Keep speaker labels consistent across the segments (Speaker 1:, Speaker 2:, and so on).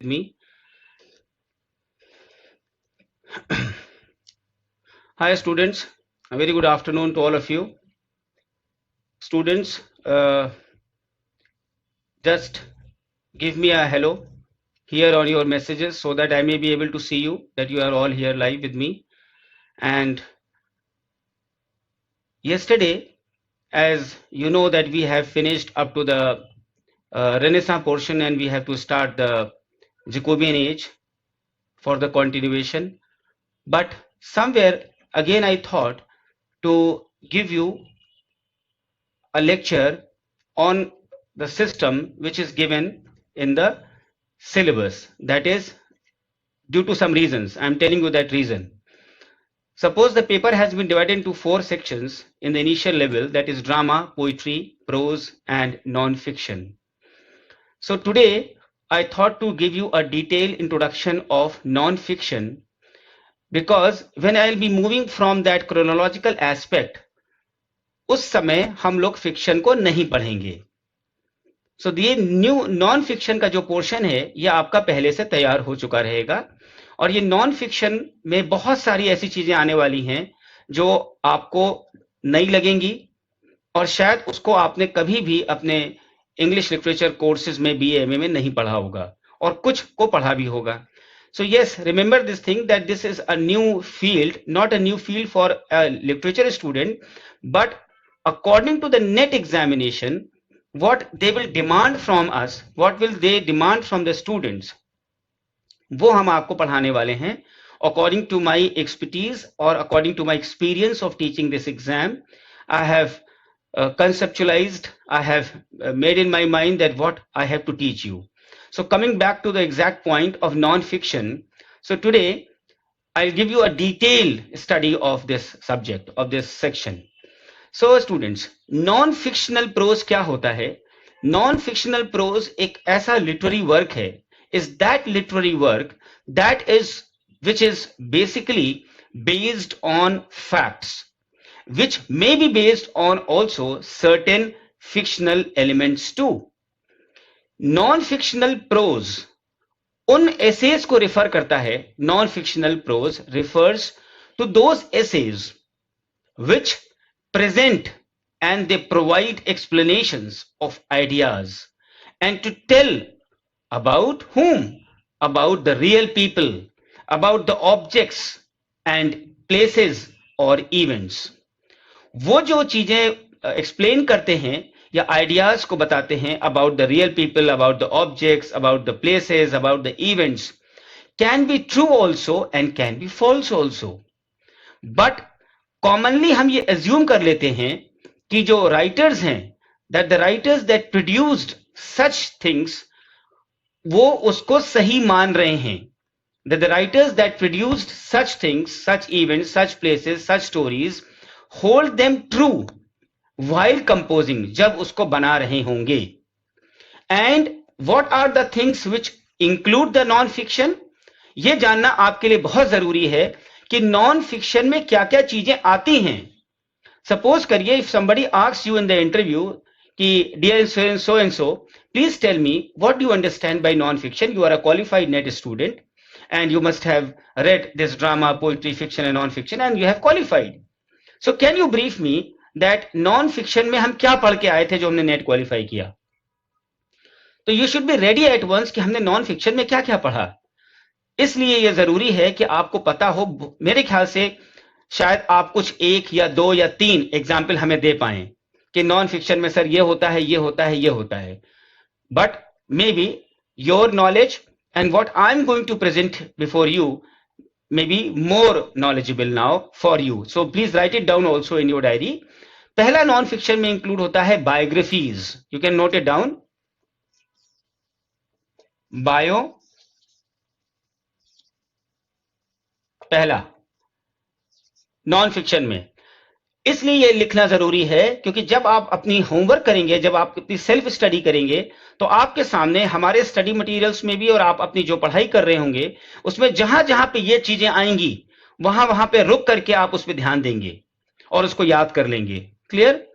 Speaker 1: me. Hi students, a very good afternoon to all of you. Students, just give me a hello here on your messages so that I may be able to see you, that you are all here live with me. And yesterday, as you know that we have finished up to the Renaissance portion and we have to start the Jacobean age for the continuation. But somewhere again I thought to give you a lecture on the system which is given in the syllabus. That is due to some reasons. I'm telling you that reason. Suppose the paper has been divided into 4 sections in the initial level, that is drama, poetry, prose and non-fiction. So today I thought to give you a detailed introduction of non-fiction, because when I'll be moving from that chronological aspect, उस समय हम लोग fiction को नहीं पढ़ेंगे. सो ये new non fiction का जो पोर्शन है ये आपका पहले से तैयार हो चुका रहेगा, और ये नॉन फिक्शन में बहुत सारी ऐसी चीजें आने वाली हैं जो आपको नई लगेंगी और शायद उसको आपने कभी भी अपने इंग्लिश लिटरेचर कोर्सेज में बीए में नहीं पढ़ा होगा और कुछ को पढ़ा भी होगा. So yes, remember this thing, that this is a new field, not a new field for a literature student, but according to the NET examination, what they will demand from us, what will they demand from the students, वो हम आपको पढ़ाने वाले हैं. According to my expertise or according to my experience of teaching this exam, I have conceptualized, I have made in my mind that what I have to teach you. So coming back to the exact point of non-fiction, so today I'll give you a detailed study of this subject, of this section. So students, non-fictional prose क्या होता है? Non-fictional prose एक ऐसा literary work है, is that literary work that is, which is basically based on facts, which may be based on also certain fictional elements too. Non-fictional prose उन essays को refer करता है. Non-fictional prose refers to those essays which present and they provide explanations of ideas, and to tell about whom? About the real people, about the objects and places or events. वो जो चीजें explain करते हैं या ideas को बताते हैं about the real people, about the objects, about the places, about the events, can be true also and can be false also. But commonly हम ये एज्यूम कर लेते हैं कि जो राइटर्स हैं, that the writers that produced such things, वो उसको सही मान रहे हैं. That the writers that produced such things, such events, such places, such stories, hold them true while composing, जब उसको बना रहे होंगे. And what are the things which include the non-fiction? ये जानना आपके लिए बहुत जरूरी है कि नॉन फिक्शन में क्या क्या चीजें आती हैं. सपोज करिए, if somebody asks you in the interview कि dear so and so, please tell me what do you understand by non-fiction? You are a qualified NET student and you must have read this drama, poetry, fiction and non-fiction and you have qualified. So can you brief me that non-fiction में हम क्या पढ़ के आए थे जो हमने net qualify किया? तो you should be ready at once कि हमने non-fiction में क्या क्या पढ़ा. इसलिए यह जरूरी है कि आपको पता हो. मेरे ख्याल से शायद आप कुछ 1 या 2 या 3 एग्जाम्पल हमें दे पाए कि नॉन फिक्शन में सर ये होता है, ये होता है, ये होता है. But may be your knowledge and what I'm going to present before you may be more knowledgeable now for you. So please write it down also in your diary. पहला नॉन फिक्शन में include होता है biographies. You can note it down. Bio पहला non fiction में. इसलिए ये लिखना जरूरी है क्योंकि जब आप अपनी होमवर्क करेंगे, जब आप अपनी सेल्फ स्टडी करेंगे, तो आपके सामने हमारे स्टडी मटेरियल्स में भी और आप अपनी जो पढ़ाई कर रहे होंगे उसमें जहां जहां पे ये चीजें आएंगी वहां वहां पे रुक करके आप उस पर ध्यान देंगे और उसको याद कर लेंगे. Clear?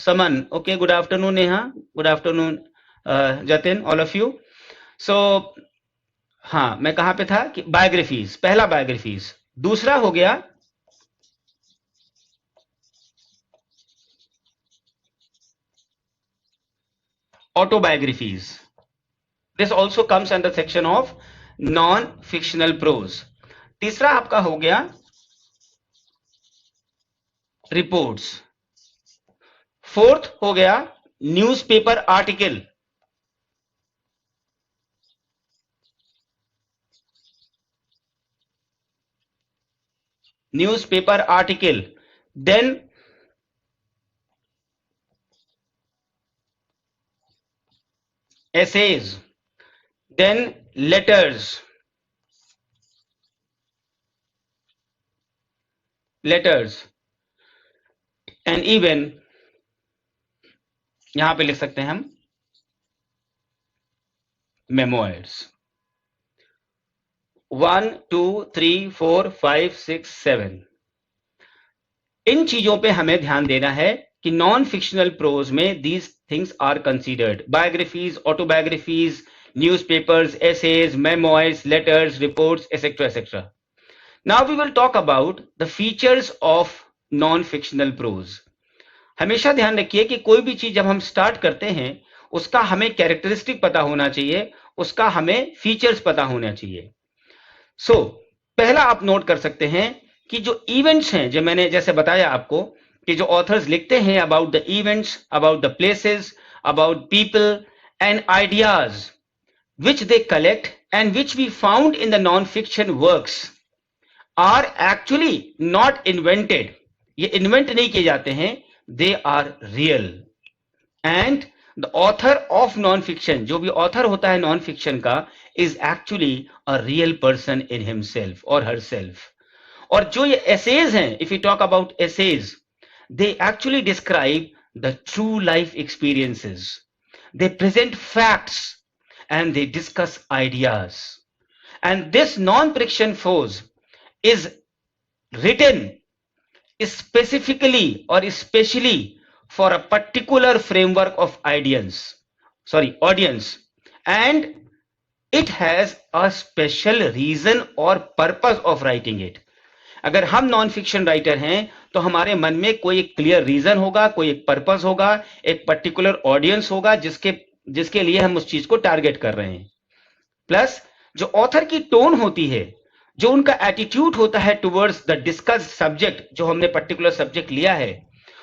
Speaker 1: Saman, okay, good afternoon Neha, good afternoon Jatin, all of you. So हाँ, मैं कहां पे था कि बायोग्राफीज, पहला बायोग्राफीज. दूसरा हो गया autobiographies. This also comes under section of non-fictional prose. तीसरा आपका हो गया रिपोर्ट्स. फोर्थ हो गया newspaper article. Newspaper article. Then essays, then letters, and even यहां पे लिख सकते हैं हम memoirs. 1 2 3 4 5 6 7. इन चीजों पे हमें ध्यान देना है कि नॉन फिक्शनल प्रोज में these things are considered. Biographies, autobiographies, newspapers, essays, memoirs, letters, reports, etcetera etcetera. Now we will talk about the features of non fictional prose. हमेशा ध्यान रखिए कि कोई भी चीज जब हम स्टार्ट करते हैं उसका हमें कैरेक्टरिस्टिक पता होना चाहिए, उसका हमें फीचर्स पता होना चाहिए. सो पहला आप नोट कर सकते हैं कि जो इवेंट्स हैं, जो मैंने जैसे बताया आपको कि जो ऑथर्स लिखते हैं about the events, about the places, about people and ideas which they collect and which we found in the non-fiction works are actually not invented. ये इन्वेंट नहीं किए जाते हैं, they are real. And the author of non-fiction, जो भी author होता है non fiction का, is actually a real person in himself or herself. और जो ये essays हैं, if we talk about essays, they actually describe the true life experiences. They present facts and they discuss ideas. And this non-fiction prose is written specifically or especially for a particular framework of audience, and it has a special reason or purpose of writing it. अगर हम non fiction writer हैं तो हमारे मन में कोई एक clear reason होगा, कोई एक पर्पस होगा, एक पर्टिकुलर ऑडियंस होगा जिसके लिए हम उस चीज को टारगेट कर रहे हैं. प्लस जो ऑथर की टोन होती है, जो उनका एटीट्यूड होता है टुवर्ड्स द डिस्कस सब्जेक्ट, जो हमने पर्टिकुलर सब्जेक्ट लिया है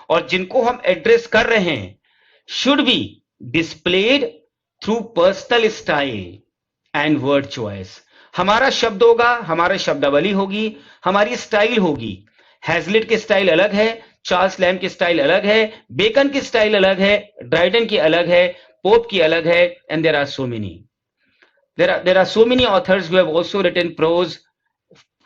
Speaker 1: और जिनको हम एड्रेस कर रहे हैं, should be displayed through personal style and word choice. हमारा शब्द होगा, हमारी शब्दावली होगी, हमारी स्टाइल होगी. हैजलिट की स्टाइल अलग है, चार्ल्स लैम्ब की स्टाइल अलग है, बेकन की स्टाइल अलग है, ड्राइडन की अलग है, पोप की अलग है, and there are so many. There are so many authors who have also written prose,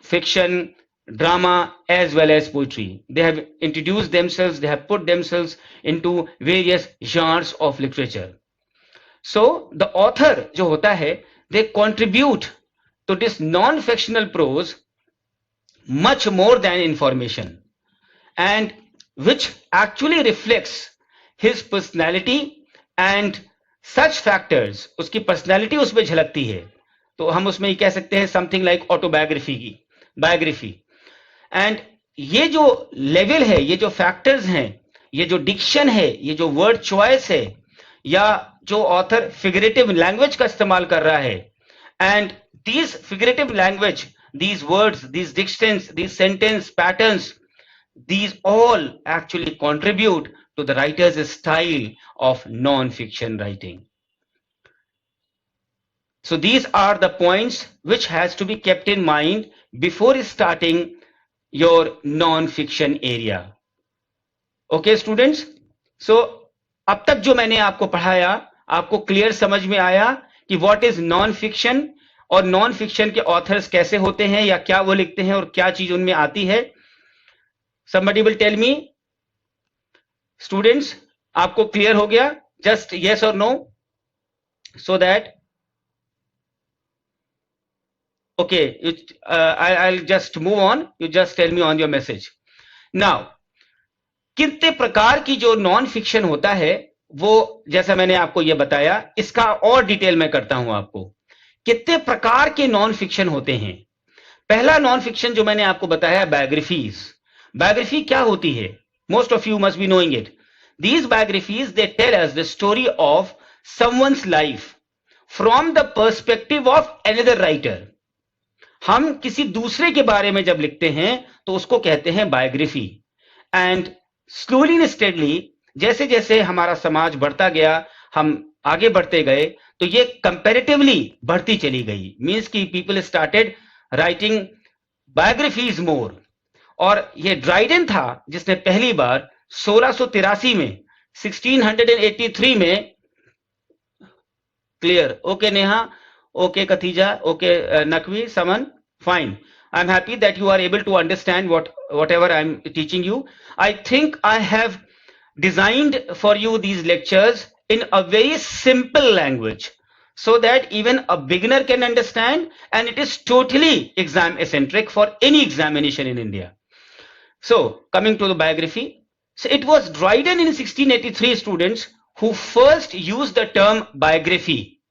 Speaker 1: fiction, drama, as well as poetry. They have introduced themselves, they have put themselves into various genres of literature. So the author जो होता है, they contribute to this non-fictional prose much more than information, and which actually reflects his personality and such factors. उसकी personality उसमें झलकती है, तो हम उसमें ये कह सकते हैं समथिंग लाइक ऑटोबायोग्राफी की बायोग्राफी. एंड ये जो लेवल है, ये जो फैक्टर्स हैं, ये जो डिक्शन है, ये जो वर्ड चॉइस है, या जो ऑथर फिगरेटिव लैंग्वेज का इस्तेमाल कर रहा है, and these figurative language, these words, these dictions, these sentence patterns, these all actually contribute to the writer's style of non-fiction writing. So these are the points which has to be kept in mind before starting your non-fiction area. Okay students, so अब तक जो मैंने आपको पढ़ाया, आपको clear समझ में आया कि what is non-fiction और non-fiction के authors कैसे होते हैं या क्या वो लिखते हैं और क्या चीज उनमें आती है. Somebody will tell me. Students, आपको क्लियर हो गया? Just yes or no, so that okay, I'll just move on. You just tell me on your message. Now, कितने प्रकार की जो नॉन फिक्शन होता है वो जैसा मैंने आपको ये बताया, इसका और डिटेल में करता हूं आपको। कितने प्रकार के नॉन फिक्शन होते हैं? पहला नॉन फिक्शन जो मैंने आपको बताया, बायोग्राफीज। बायोग्राफी क्या होती है? Most of you must be knowing it. These biographies they tell us the story of someone's life from the perspective of another writer. हम किसी दूसरे के बारे में जब लिखते हैं तो उसको कहते हैं biography. And slowly and steadily, जैसे जैसे हमारा समाज बढ़ता गया, हम आगे बढ़ते गए, तो ये कंपैरेटिवली बढ़ती चली गई। मींस कि पीपल स्टार्टेड राइटिंग बायोग्राफीज मोर। और ये ड्राइडन था जिसने पहली बार 1683 में, 1683 में, clear? Okay Neha, okay Khatija, okay Naqvi, Saman, fine. I'm happy that you are able to understand whatever I'm teaching you. I think I have designed for you these lectures in a very simple language so that even a beginner can understand, and it is totally exam eccentric for any examination in India. So coming to the biography, so it was Dryden in 1683 students who first used the term biography,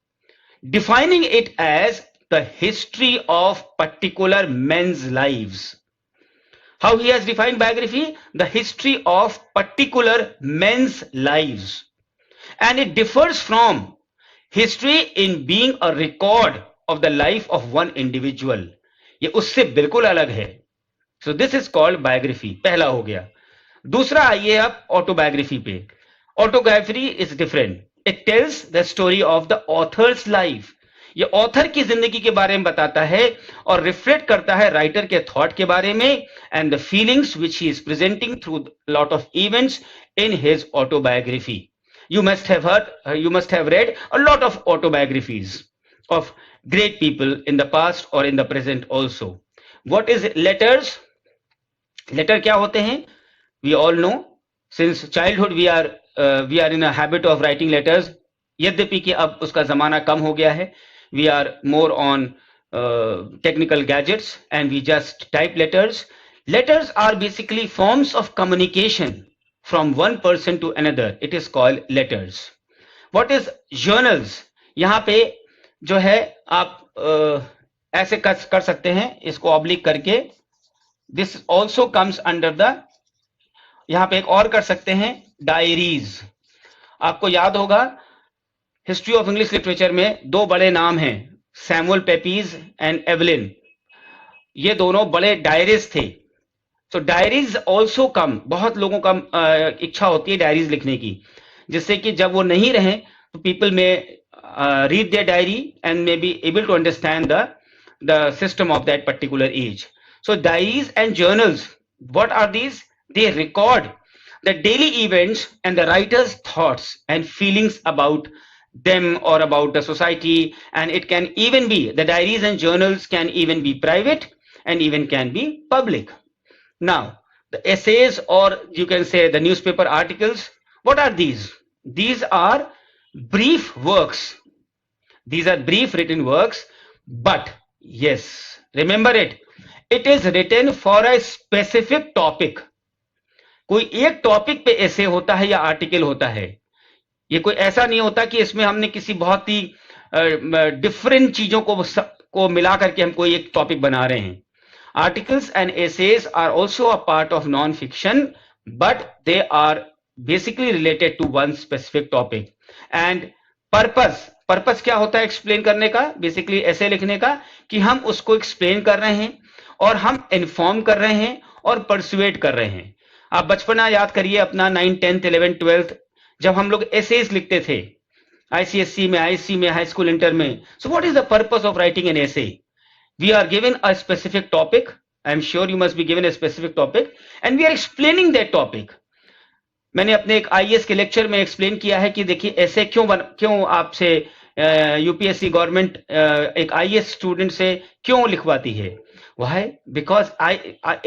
Speaker 1: defining it as the history of particular men's lives. How he has defined biography? The history of particular men's lives. And it differs from history in being a record of the life of one individual. ये उससे बिल्कुल अलग है. So this is called biography. पहला हो गया. दूसरा आइए आप ऑटोबायोग्राफी पे. Autobiography is different. It tells the story of the author's life. ये ऑथर की जिंदगी के बारे में बताता है और रिफ्लेक्ट करता है राइटर के थॉट के बारे में and the feelings which he is presenting through lot of events in his autobiography. You must have heard, you must have read a lot of autobiographies of great people in the past or in the present also. What is letters? Letter क्या होते हैं? We all know since childhood we are in a habit of writing letters. यद्यपि कि अब उसका जमाना कम हो गया है. We are more on technical gadgets and we just type letters. Letters are basically forms of communication from one person to another. It is called letters. What is journals? यहाँ पे जो है आप ऐसे कर सकते हैं इसको ऑब्लिक करके. This also comes under the, यहाँ पे एक और कर सकते हैं, डायरीज. आपको याद होगा हिस्ट्री ऑफ इंग्लिश लिटरेचर में दो बड़े नाम हैं, सैमुअल पेपीज एंड एवलिन. ये दोनों बड़े डायरीज थे. तो डायरीज ऑल्सो कम. बहुत लोगों का इच्छा होती है डायरीज लिखने की, जिससे कि जब वो नहीं रहे तो पीपल में read their diary and may be able to understand the system of that particular age. So diaries and journals, what are these? They record the daily events and the writer's thoughts and feelings about them or about the society. And it can even be, the diaries and journals can even be private and even can be public. Now, the essays, or you can say the newspaper articles, what are these? These are brief works. These are brief written works, but yes, remember it. It is written for a specific topic. कोई एक topic पे ऐसे होता है या article होता है. ये कोई ऐसा नहीं होता कि इसमें हमने किसी बहुत ही डिफरेंट चीजों को मिला करके हम कोई एक टॉपिक बना रहे हैं. Articles and essays are also a part of non-fiction, but they are basically related to one specific topic. And purpose क्या होता है एक्सप्लेन करने का? बेसिकली ऐसे लिखने का कि हम उसको एक्सप्लेन कर रहे हैं और हम इन्फॉर्म कर रहे हैं और परसुएट कर रहे हैं. आप बचपना याद करिए अपना 9, 10th, 11th, 12th, जब हम लोग एसेज लिखते थे आईसीएससी में, आईएससी में, हाई स्कूल, इंटर में. So what is the purpose of writing an essay? We are given a specific topic. I am sure you must be given a specific topic and we are explaining that topic. मैंने अपने एक IAS के lecture में explain किया है कि देखिए ऐसे क्यों आपसे यूपीएससी गवर्नमेंट एक आईएएस स्टूडेंट से क्यों लिखवाती है. Why? Because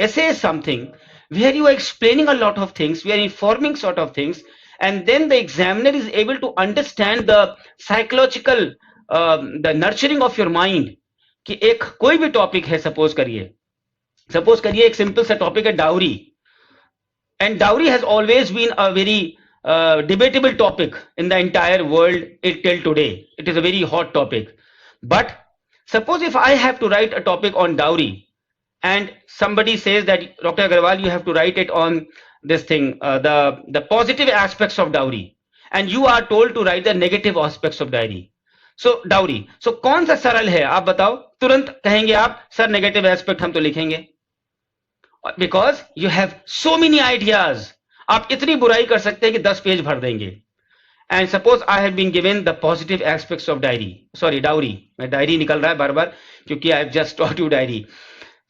Speaker 1: essay is something where you are explaining a lot of things, we are informing sort of things, and then the examiner is able to understand the psychological, the nurturing of your mind. कि एक कोई भी topic है, suppose करिए एक simple सा topic है dowry. And dowry has always been a very debatable topic in the entire world till today. It is a very hot topic. But suppose if I have to write a topic on dowry, and somebody says that Dr. Agarwal, you have to write it on this thing, the positive aspects of dowry, and you are told to write the negative aspects of dowry. So कौन सा सरल है आप बताओ? तुरंत कहेंगे आप sir negative aspect हम तो लिखेंगे, because you have so many ideas. आप इतनी बुराई कर सकते हैं कि 10 पेज भर देंगे. And suppose I have been given the positive aspects of diary, मैं डायरी निकल रहा है बार बार क्योंकि I have just taught you diary.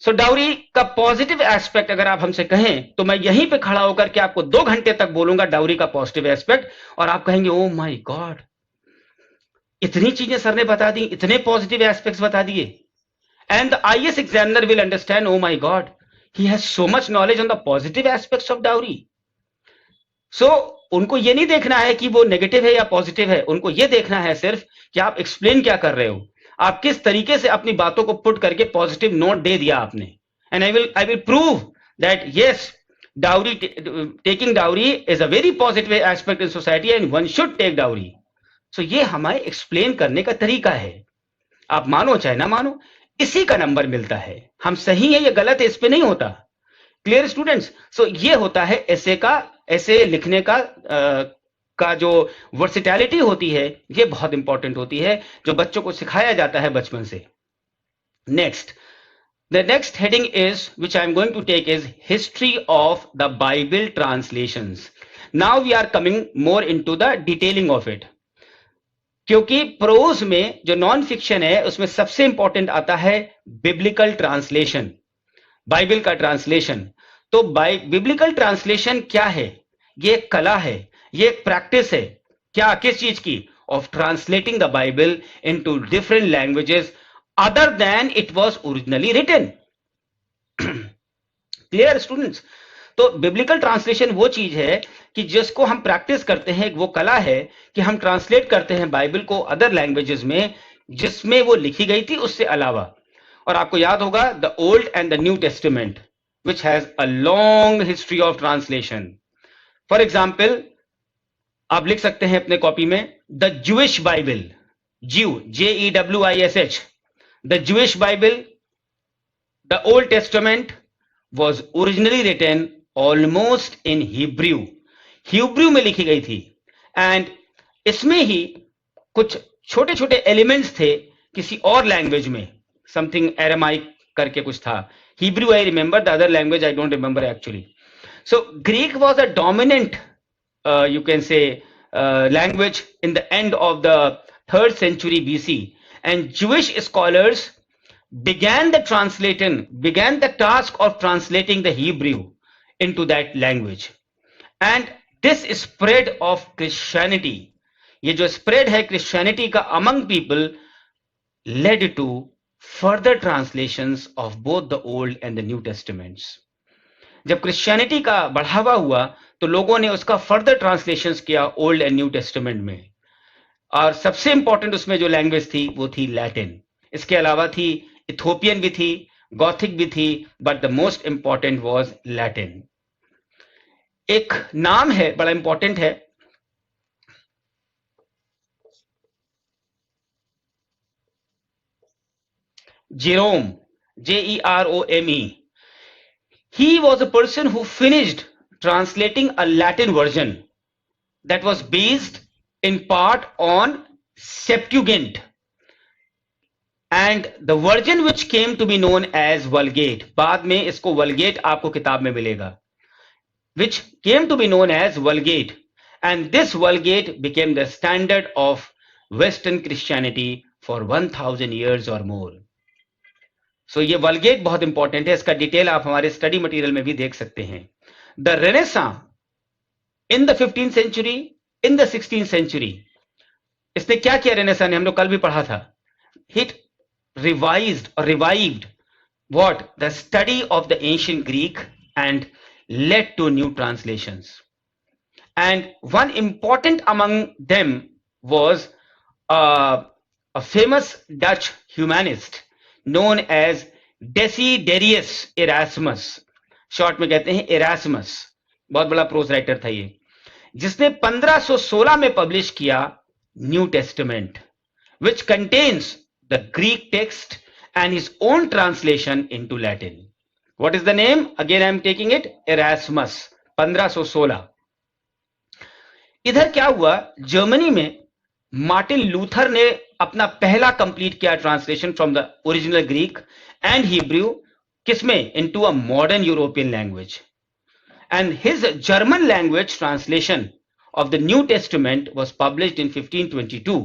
Speaker 1: So dowry का पॉजिटिव एस्पेक्ट अगर आप हमसे कहें तो मैं यहीं पे खड़ा होकर के आपको 2 घंटे तक बोलूंगा डाउरी का पॉजिटिव एस्पेक्ट, और आप कहेंगे ओ माय गॉड, इतनी चीजें सर ने बता दी, इतने पॉजिटिव एस्पेक्ट्स बता दिए. And the IAS examiner will understand, oh my God, he has so much knowledge on the positive aspects of dowry. So उनको ये नहीं देखना है कि वो नेगेटिव है या पॉजिटिव है, उनको ये देखना है सिर्फ कि आप एक्सप्लेन क्या कर रहे हो, आप किस तरीके से अपनी बातों को पुट करके पॉजिटिव नोट दे दिया आपने. And I will prove that yes, dowry, taking dowry is a very positive aspect in society and one should take dowry. So ये हमारे एक्सप्लेन करने का तरीका है. आप मानो चाहे ना मानो, इसी का नंबर मिलता है. हम सही है या गलत है इस पे नहीं होता. Clear students? सो ये होता है ऐसे लिखने का जो वर्सिटैलिटी होती है, ये बहुत इंपॉर्टेंट होती है, जो बच्चों को सिखाया जाता है बचपन से. Next, the next heading is which I am going to take is history of the Bible translations. Now we are coming more into the detailing of it, क्योंकि प्रोज में जो नॉन फिक्शन है उसमें सबसे इंपॉर्टेंट आता है biblical translation, Bible का translation. तो बिब्लिकल ट्रांसलेशन क्या है? ये एक कला है, ये एक प्रैक्टिस है. क्या, किस चीज की? Of translating the Bible into different languages other than it was originally written. Clear students? तो बिब्लिकल ट्रांसलेशन वो चीज है कि जिसको हम प्रैक्टिस करते हैं, वो कला है कि हम ट्रांसलेट करते हैं बाइबल को अदर लैंग्वेजेस में जिसमें वो लिखी गई थी उससे अलावा. और आपको याद होगा the old and the new testament which has a long history of translation. For example आप लिख सकते हैं अपने कॉपी में द ज्यूइश बाइबल, ज्यू JEWISH, the Jewish Bible, the old testament was originally written almost in Hebrew. Hebrew में लिखी गई थी. एंड इसमें ही कुछ छोटे छोटे एलिमेंट्स थे किसी और लैंग्वेज में, समथिंग एरामाइक करके कुछ था. Hebrew I remember, the other language I don't remember actually. So Greek was a dominant, you can say, language in the end of the 3rd century BC, and Jewish scholars began the task of translating the Hebrew into that language. And this spread of Christianity, ये जो spread है Christianity का among people, led to further translations of both the Old and the New Testaments. जब Christianity का बढ़ावा हुआ तो लोगों ने उसका फर्दर ट्रांसलेशंस किया ओल्ड एंड न्यू टेस्टामेंट में, और सबसे इंपॉर्टेंट उसमें जो लैंग्वेज थी वो थी लैटिन. इसके अलावा थी इथोपियन भी थी, गॉथिक भी थी, but the most important was Latin. एक नाम है बड़ा इंपॉर्टेंट है, Jerome, JEROME. He was a person who finished translating a Latin version that was based in part on Septuagint, and the version which came to be known as Vulgate. बाद में इसको Vulgate आपको किताब में मिलेगा, which came to be known as Vulgate, and this Vulgate became the standard of Western Christianity for 1000 years or more. So ये Vulgate बहुत important है, इसका डिटेल आप हमारे स्टडी मटेरियल में भी देख सकते हैं. The Renaissance in the 15th century, in the 16th century, इसने क्या किया रेनेसां ने? हम लोग कल भी पढ़ा था. It revised or revived what? The study of the ancient Greek and led to new translations. And one important among them was a famous Dutch humanist known as Desiderius Erasmus. Short में कहते हैं Erasmus. बहुत बड़ा pros writer था ये. जिसने 1516 में publish किया new testament, which contains the Greek text and his own translation into Latin. What is the name? Again I am taking it, Erasmus, 1516. इधर क्या हुआ, जर्मनी में मार्टिन लूथर ने अपना पहला कंप्लीट किया translation from the original Greek and Hebrew, किसमें? Into a modern European language. And his German language translation of the New Testament was published in 1522,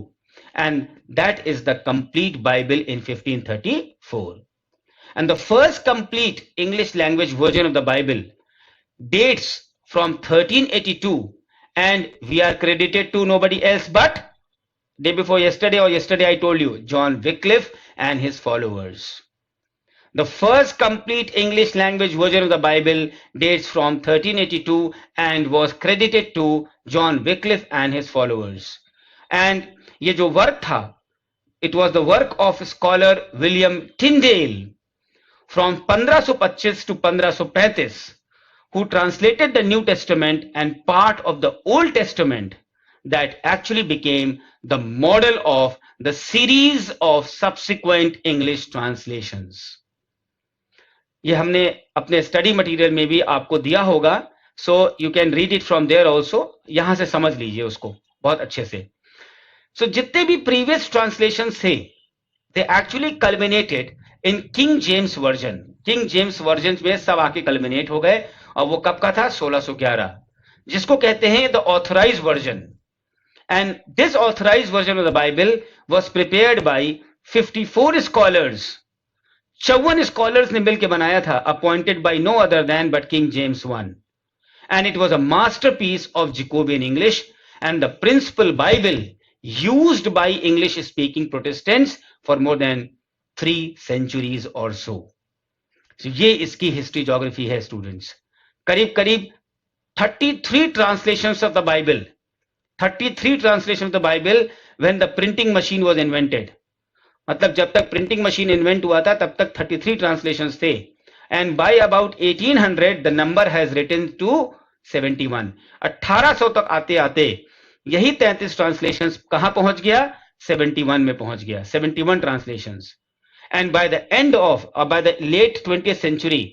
Speaker 1: and that is the complete Bible in 1534. And the first complete English language version of the Bible dates from 1382, and we are credited to nobody else but day before yesterday, or yesterday I told you, John Wycliffe and his followers. The first complete English language version of the Bible dates from 1382 and was credited to John Wycliffe and his followers. And ये जो work था, it was the work of scholar William Tyndale from 1525 to 1535, who translated the New Testament and part of the Old Testament that actually became the model of the series of subsequent English translations. ये हमने अपने study material में भी आपको दिया होगा, so you can read it from there also. यहां से समझ लीजिए उसको बहुत अच्छे से. सो जितने भी प्रीवियस ट्रांसलेशन थे, they actually culminated in king James version. King James version में सब आके कल्मिनेट हो गए, और वो कब का था? 1611, जिसको कहते हैं the authorised version. And this authorised version of the Bible was prepared by 54 scholars. 54 scholars ने मिलकर बनाया था, appointed by no other than but King James one. And it was a masterpiece of Jacobean English and the principal Bible used by English speaking Protestants for more than 3 centuries और सो. ये इसकी history geography है students. करीब करीब 33 translations of the Bible, 33 translations of the Bible when the printing machine was invented. मतलब जब तक printing machine invent हुआ था तब तक 33 ट्रांसलेशंस थे. And by about 1800 the number has written to 71. 1800 तक आते आते यही 33 ट्रांसलेशंस कहां पहुंच गया? 71 में पहुंच गया. 71 translations. And by the end of by the late 20th century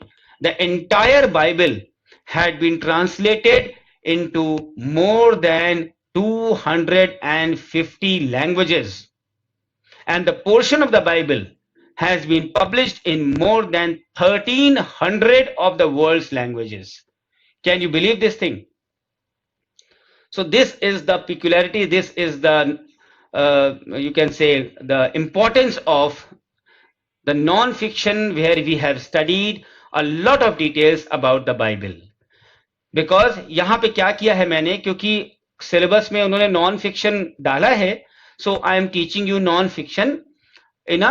Speaker 1: the entire Bible had been translated into more than 250 languages, and the portion of the Bible has been published in more than 1300 of the world's languages. Can you believe this thing? So this is the peculiarity, this is the you can say the importance of the non-fiction, where we have studied a lot of details about the Bible. Because यहाँ पे क्या किया है मैंने, क्योंकि syllabus में उन्होंने non fiction डाला है, so I am teaching you non fiction in a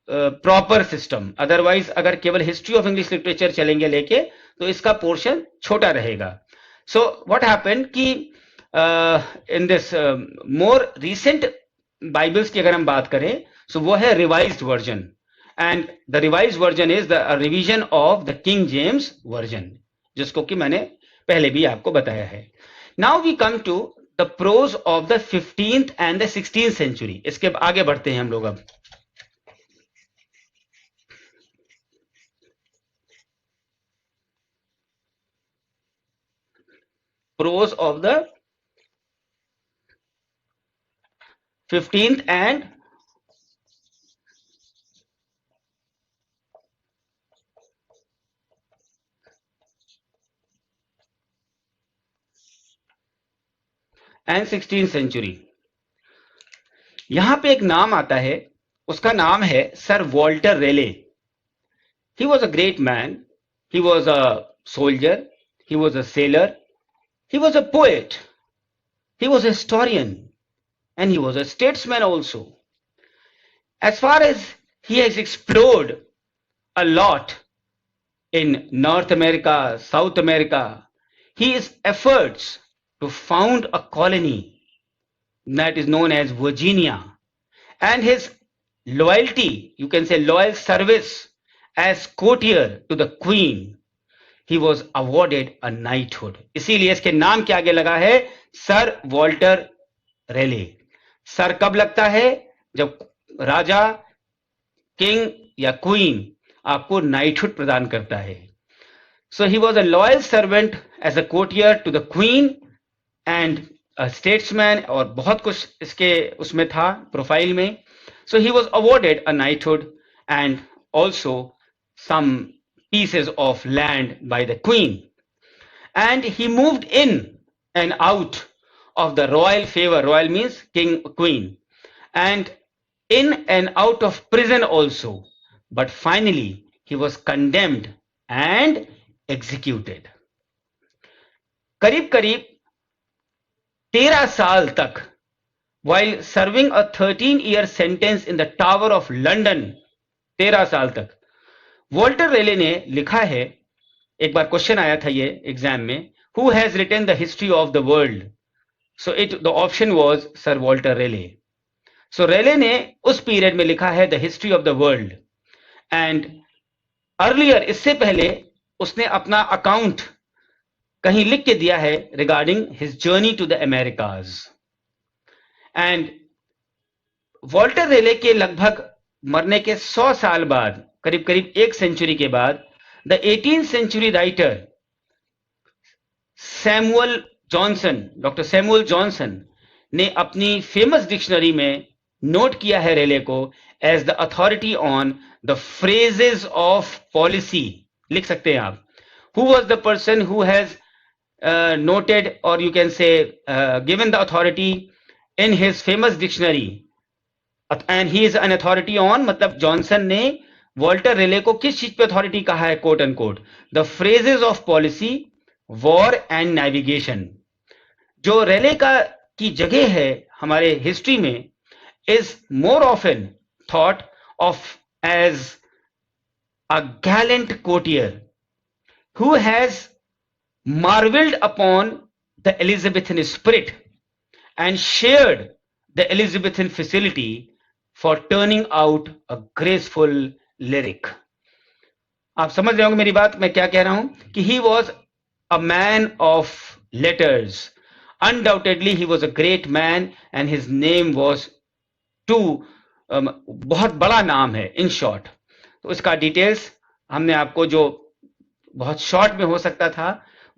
Speaker 1: proper system. Otherwise अगर केवल हिस्ट्री ऑफ इंग्लिश लिटरेचर चलेंगे लेके तो इसका पोर्शन छोटा रहेगा. सो व्हाट हैपेंड कि in this more recent Bibles की अगर हम बात करें, सो वो है revised version, and the revised version is the revision of the King James version, जिसको कि मैंने पहले भी आपको बताया है. Now we come to the prose of the 15th and the 16th century. इसके आगे बढ़ते हैं हम लोग अब. Prose of the 15th and 16th century. यहां पे एक नाम आता है, उसका नाम है sir Walter Rayleigh. He was a great man, he was a soldier, he was a seller, he was a poet, he was a historian, and he was a statesman also. As far as he has explored a lot in North America, South America, his efforts to found a colony that is known as Virginia, and his loyalty, you can say loyal service as courtier to the queen, he was awarded a knighthood. इसीलिए इसके नाम के आगे लगा है sir Walter रेले. Sir कब लगता है? जब राजा, किंग या क्वीन आपको नाइटहुड प्रदान करता है. So he was a loyal servant as a courtier to the queen and a statesman, और बहुत कुछ इसके उसमें था प्रोफाइल में. So he was awarded a knighthood and also some pieces of land by the queen, and he moved in and out of the royal favor. Royal means king, queen, and in and out of prison also, but finally he was condemned and executed. करीब करीब 13 साल तक, while serving a 13-year sentence in the Tower of London, 13 साल तक Walter रेले ने लिखा है. एक बार क्वेश्चन आया था ये एग्जाम में, who has written the history of the world? So the option was Sir Walter Raleigh. So रेले ने उस पीरियड में लिखा है the history of the world, and earlier इससे पहले उसने अपना अकाउंट कहीं लिख के दिया है regarding his journey to the Americas. And Walter Raleigh के लगभग मरने के 100 साल बाद, करीब करीब 1 सेंचुरी के बाद, the 18th century writer Samuel Johnson, doctor Samuel Johnson ने अपनी फेमस डिक्शनरी में नोट किया है रेले को as the authority on the phrases of policy. लिख सकते हैं आप. Who was the person who has noted, or you can say given the authority in his famous dictionary, and he is an authority on, मतलब Johnson ने Walter Raleigh को किस चीज पे अथॉरिटी कहा है, quote and quote, the phrases of policy, war and navigation. जो Raleigh का की जगह है हमारे हिस्ट्री में is more often thought of as a gallant courtier who has marveled upon the Elizabethan spirit and shared the Elizabethan facility for turning out a graceful lyric. आप समझ रहे होंगे मेरी बात, मैं क्या कह रहा हूं, कि he was a man of letters. Undoubtedly he was a great man and his name was बहुत बड़ा नाम है इन शॉर्ट. तो इसका डिटेल्स हमने आपको जो बहुत शॉर्ट में हो सकता था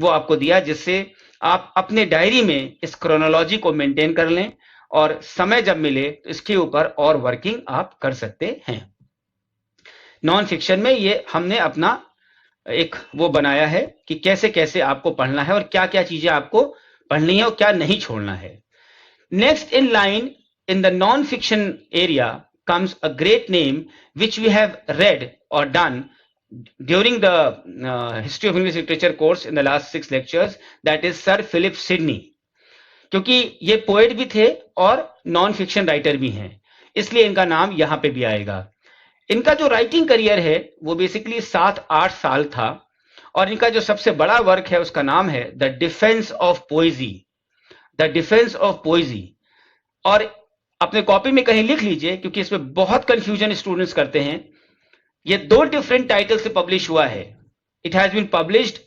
Speaker 1: वो आपको दिया, जिससे आप अपने डायरी में इस क्रोनोलॉजी को मेंटेन कर लें और समय जब मिले तो इसके ऊपर और वर्किंग आप कर सकते हैं. नॉन फिक्शन में ये हमने अपना एक वो बनाया है कि कैसे कैसे आपको पढ़ना है और क्या क्या चीजें आपको पढ़नी है और क्या नहीं छोड़ना है. Next in line in the non-fiction area comes a great name which we have read or done during the history of English literature course in the last 6 lectures, that is Sir Philip Sidney. क्योंकि ये poet भी थे और non fiction writer भी हैं, इसलिए इनका नाम यहां पे भी आएगा. इनका जो राइटिंग करियर है वो बेसिकली 7-8 साल था, और इनका जो सबसे बड़ा वर्क है उसका नाम है the Defence of Poesy. The Defence of Poesy. और अपने कॉपी में कहीं लिख लीजिए, क्योंकि इसमें बहुत कंफ्यूजन स्टूडेंट्स करते हैं. ये 2 डिफरेंट टाइटल से पब्लिश हुआ है. It has been published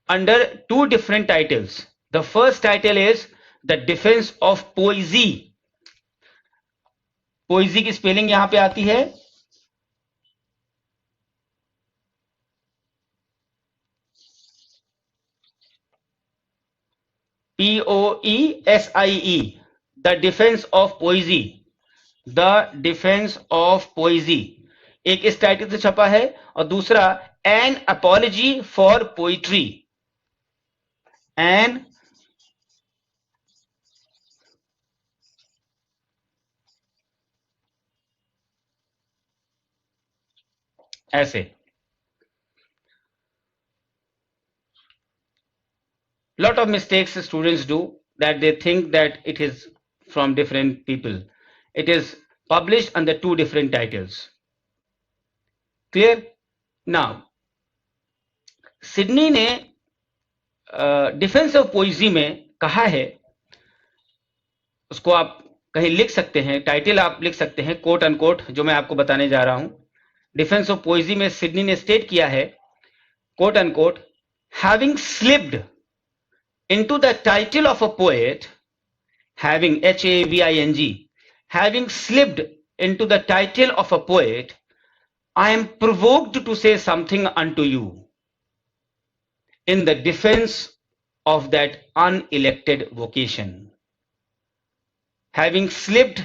Speaker 1: under 2 different titles. The first title is the Defence of Poesy. Poesy की स्पेलिंग यहां पे आती है POESIE. The Defence of Poesy. The Defence of Poesy एक इस टाइटल से छपा है, और दूसरा an Apology for Poetry. An essay. lot of mistakes students do, that they think that it is from different people. It is published under 2 different titles. Clear? Now, Sydney ने defence of poesy में कहा है, उसको आप कहीं लिख सकते हैं, टाइटल आप लिख सकते हैं कोट अनकोट, जो मैं आपको बताने जा रहा हूं. डिफेंस ऑफ पोइजी में सिडनी ने स्टेट किया है quote unquote having slipped into the title of a poet, having Having, having slipped into the title of a poet, I am provoked to say something unto you in the defense of that unelected vocation. Having slipped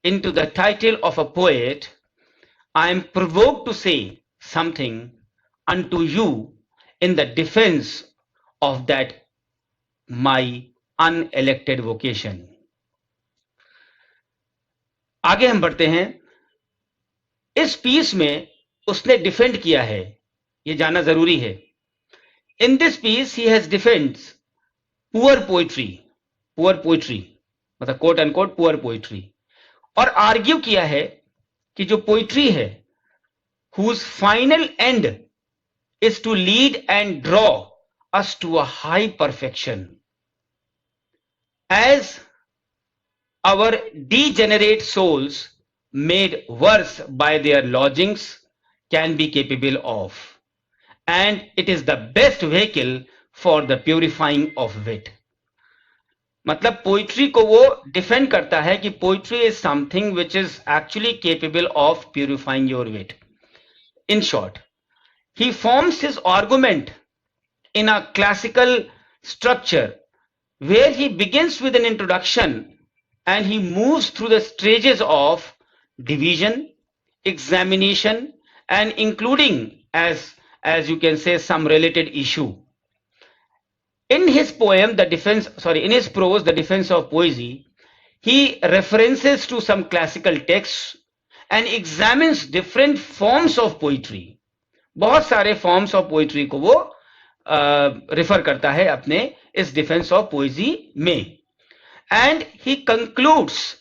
Speaker 1: into the title of a poet, I am provoked to say something unto you in the defense of that my unelected vocation. आगे हम बढ़ते हैं. इस piece में उसने defend किया है, ये जानना जरूरी है. In this piece he has defends poor poetry मतलब कोट अनकोट पुअर पोइट्री, और आर्ग्यू किया है कि जो पोइट्री है whose final end is to lead and draw us to a high perfection, as our degenerate souls made worse by their lodgings can be capable of, and it is the best vehicle for the purifying of wit. मतलब poetry को वो defend करता है कि poetry is something which is actually capable of purifying your wit. In short, he forms his argument in a classical structure where he begins with an introduction and he moves through the stages of division, examination, and including, as you can say, some related issue. In his poem, in his prose, The Defense of Poesy, he references to some classical texts and examines different forms of poetry. बहुत सारे forms of poetry को वो refer करता है अपने इस Defense of Poesy में. And he concludes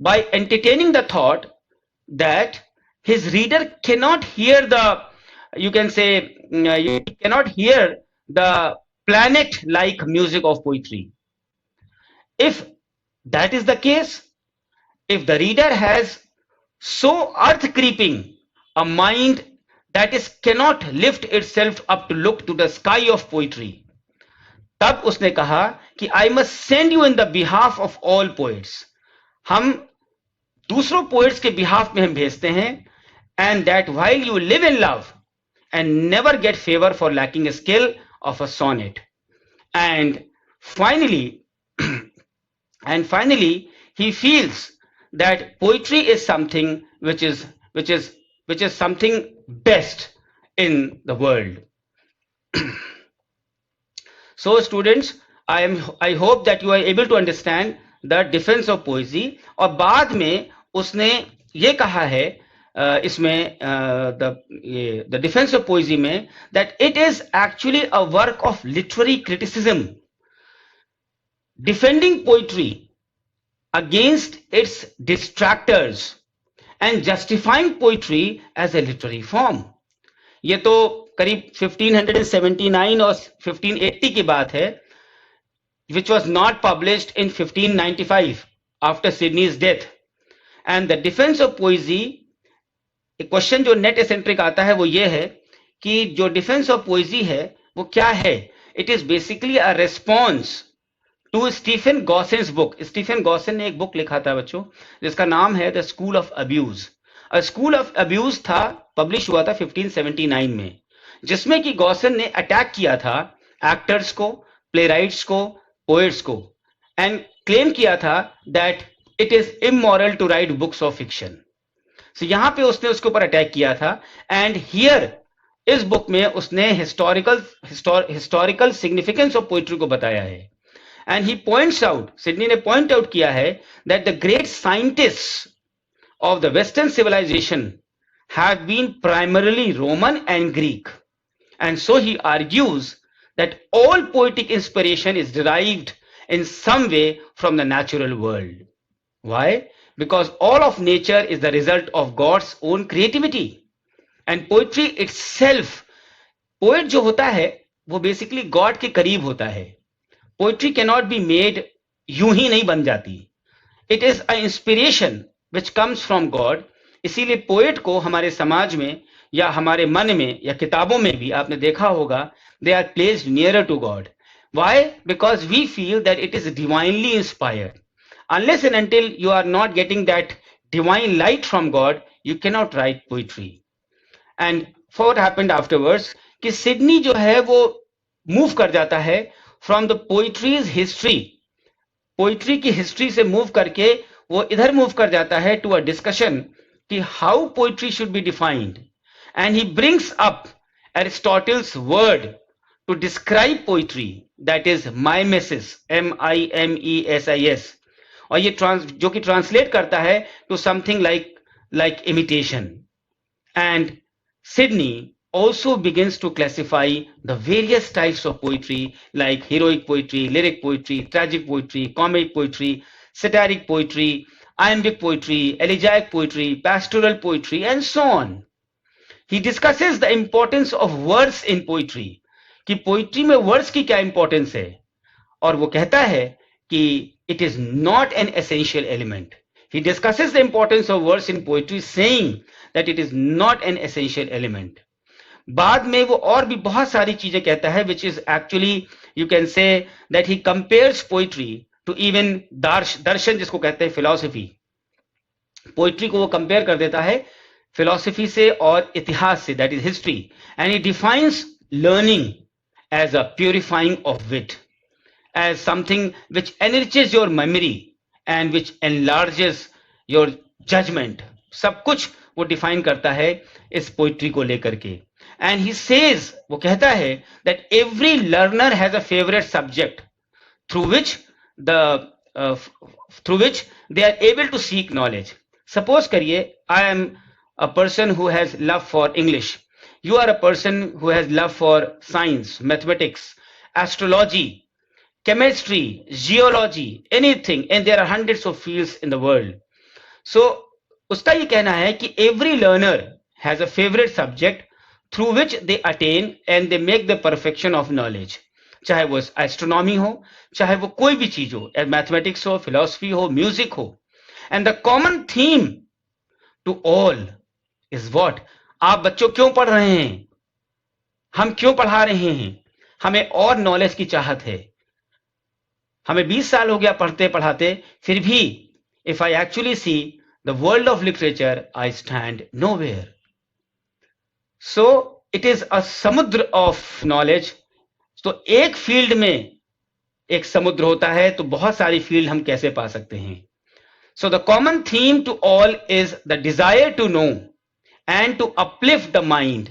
Speaker 1: by entertaining the thought that his reader cannot hear the planet-like music of poetry. If that is the case, if the reader has so earth-creeping a mind that cannot lift itself up to look to the sky of poetry, तब उसने कहा कि I must send you in the behalf of all poets. हम दूसरों poets के behalf में हम भेजते हैं, and that while you live in love and never get favor for lacking a skill of a sonnet. And finally, he feels that poetry is something which is something best in the world. So students, I hope that you are able to understand the defense of poesy. और बाद में उसने ये कहा है इसमें the defense of poesy में that it is actually a work of literary criticism, defending poetry against its distractors and justifying poetry as a literary form. ये तो करीब 1579 और 1580 की बात है, which was not published in 1595 after Sidney's death. And the defense of poesy, एक question जो net eccentric आता है वो ये है कि जो डिफेंस ऑफ पोएजी है वो क्या है. It is basically a response to Stephen Gosson's book. Stephen Gosson ने एक बुक लिखा था बच्चों जिसका नाम है the School of Abuse. School of Abuse था, पब्लिश हुआ था 1579 में, जिसमें कि गॉसेन ने अटैक किया था एक्टर्स को, प्लेराइट्स को, पोएट्स को, एंड क्लेम किया था that it is immoral to write books of fiction. So यहां पे उसने उसके ऊपर अटैक किया था. एंड हियर इस बुक में उसने हिस्टोरिकल सिग्निफिकेंस ऑफ पोइट्री को बताया है. And he points out, Sidney ने पॉइंट आउट किया है that the great scientist of the western civilisation have been primarily Roman and Greek. And so he argues that all poetic inspiration is derived in some way from the natural world. Why? Because all of nature is the result of God's own creativity. And poetry itself, poet जो होता है वो basically God के करीब होता है. Poetry cannot be made, यूं ही नहीं बन जाती. It is an inspiration which comes from God. इसीलिए poet को हमारे समाज में या हमारे मन में या किताबों में भी आपने देखा होगा, they are placed nearer to God. Why? Because we feel that it is divinely inspired. Unless and until you are not getting that divine light from God, you cannot write poetry. And what happened afterwards कि Sidney जो है वो move कर जाता है from the poetry's history, poetry की history से move करके वो इधर मूव कर जाता है टू अ डिस्कशन कि how poetry should be defined. And he brings up Aristotle's word to describe poetry, that is mimesis, MIMESIS. और ये जो कि ट्रांसलेट करता है to something like imitation. And Sidney also begins to classify the various types of poetry like heroic poetry, lyric poetry, tragic poetry, comic poetry, satiric poetry, iambic poetry, elegiac poetry, pastoral poetry, and so on. He discusses the importance of words in poetry, कि poetry में words की क्या importance है, और वो कहता है कि it is not an essential element. He discusses the importance of words in poetry, saying that it is not an essential element. बाद में वो और भी बहुत सारी चीजें कहता है, which is actually you can say that he compares poetry to even दर्शन जिसको कहते हैं philosophy. पोइट्री को वो कंपेयर कर देता है फिलॉसफी से और इतिहास से, that is history. And he defines learning as a purifying of wit, as something which enriches your memory and which enlarges your judgment. सब कुछ वो डिफाइन करता है इस पोइट्री को लेकर के. एंड ही सेज, वो कहता है that every learner has a favorite subject through which they are able to seek knowledge. Suppose करिए I am a person who has love for English. You are a person who has love for science, mathematics, astrology, chemistry, geology, anything, and there are hundreds of fields in the world. So उसका ये कहना है कि every learner has a favorite subject through which they attain and they make the perfection of knowledge. चाहे वो astronomy हो, चाहे वो कोई भी चीज हो, मैथमेटिक्स हो, फिलोसफी हो, म्यूजिक हो. And the common theme to all is what? आप बच्चों क्यों पढ़ रहे हैं, हम क्यों पढ़ा रहे हैं? हमें और नॉलेज की चाहत है. हमें 20 साल हो गया पढ़ते पढ़ाते, फिर भी if I actually see the world of literature I stand nowhere. So it is a समुद्र ऑफ नॉलेज. तो एक फील्ड में एक समुद्र होता है, तो बहुत सारी फील्ड हम कैसे पा सकते हैं? So the common theme to all is the desire to know and to uplift the mind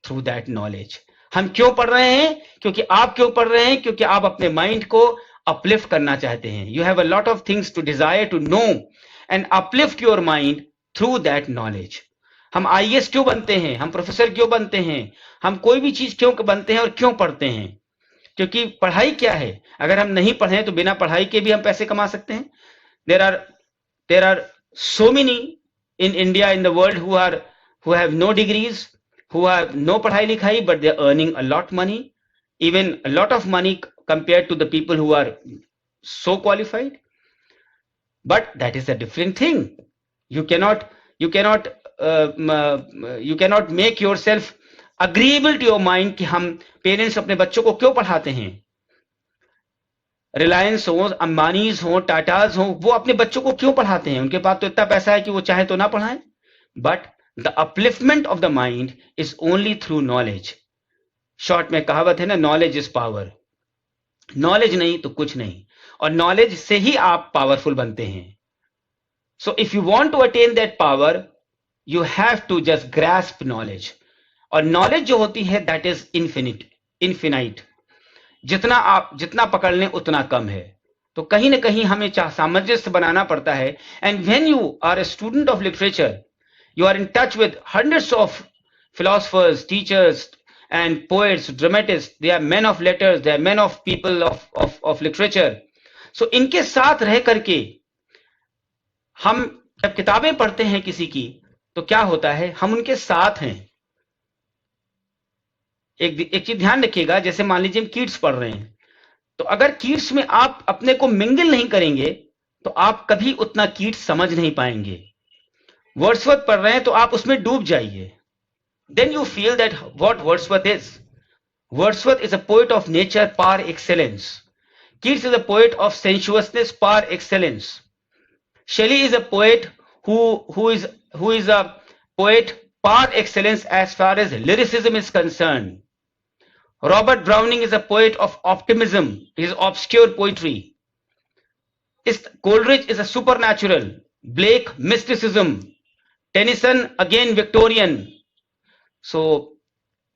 Speaker 1: through that knowledge. हम क्यों पढ़ रहे हैं? क्योंकि आप क्यों पढ़ रहे हैं? क्योंकि आप अपने माइंड को अपलिफ्ट करना चाहते हैं. You have a lot of things to desire to know and uplift your mind through that knowledge. हम IAS क्यों बनते हैं? हम प्रोफेसर क्यों बनते हैं? हम कोई भी चीज क्यों बनते हैं और क्यों पढ़ते हैं? क्योंकि पढ़ाई क्या है? अगर हम नहीं पढ़े तो बिना पढ़ाई के भी हम पैसे कमा सकते हैं. There are so many in India, in the world, who have no degrees, who have no पढ़ाई लिखाई, but they are earning a lot money, even a lot of money compared to the people who are so qualified. But that is a different thing. You cannot make yourself agreeable to your mind कि हम parents अपने बच्चों को क्यों पढ़ाते हैं. रिलायंस हो, अंबानीज हो, टाटाज हो, वो अपने बच्चों को क्यों पढ़ाते हैं? उनके पास तो इतना पैसा है कि वो चाहे तो ना पढ़ाएं. But the upliftment of the mind is only through knowledge. Short में कहावत है ना, नॉलेज इज पावर. नॉलेज नहीं तो कुछ नहीं, और नॉलेज से ही आप पावरफुल बनते हैं. So if you want to attain that power, you have to just grasp knowledge. और नॉलेज जो होती है दैट इज इन्फिनाइट. जितना पकड़ लें उतना कम है. तो कहीं ना कहीं हमें सामंजस्य बनाना पड़ता है. And when you are a student of literature, you are in touch with hundreds of philosophers, teachers, and poets, dramatists. They are men of letters, they are men of people of literature. So इनके साथ रह करके हम जब किताबें पढ़ते हैं किसी की, तो क्या होता है? हम उनके साथ हैं. एक चीज ध्यान रखिएगा, जैसे मान लीजिए हम कीट्स पढ़ रहे हैं, तो अगर कीट्स में आप अपने को मिंगल नहीं करेंगे तो आप कभी उतना कीट्स समझ नहीं पाएंगे. वर्ड्सवर्थ पढ़ रहे हैं तो आप उसमें डूब जाइए. then you feel that what Wordsworth is. Wordsworth is a poet of nature par excellence. Keats is a poet of sensuousness par excellence. Shelley is a poet who is a poet par excellence as far as lyricism is concerned. Robert Browning is a poet of optimism, his obscure poetry. Coleridge is a supernatural. Blake mysticism. Tennyson again Victorian. So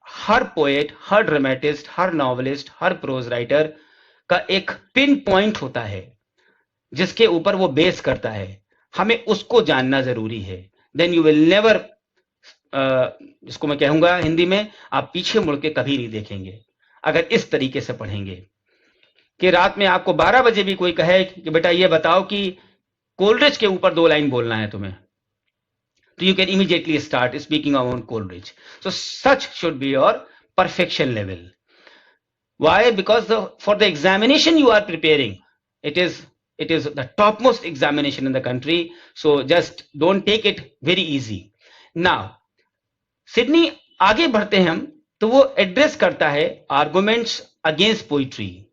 Speaker 1: her poet, her dramatist, her novelist, her pros writer का एक pin point होता है जिसके ऊपर वो base करता है. हमें उसको जानना जरूरी है. देन यू विल नेवर, जिसको मैं कहूंगा हिंदी में, आप पीछे मुड़ के कभी नहीं देखेंगे अगर इस तरीके से पढ़ेंगे कि रात में आपको 12 बजे भी कोई कहे कि बेटा ये बताओ कि कोलरिज के ऊपर 2 लाइन बोलना है तुम्हें, so you can immediately start speaking on Coleridge. So such should be your perfection level. Why? Because for the examination you are preparing, it is the topmost examination in the country. So just don't take it very easy. Now, Sydney आगे बढ़ते हैं हम, तो वो address करता है arguments against poetry,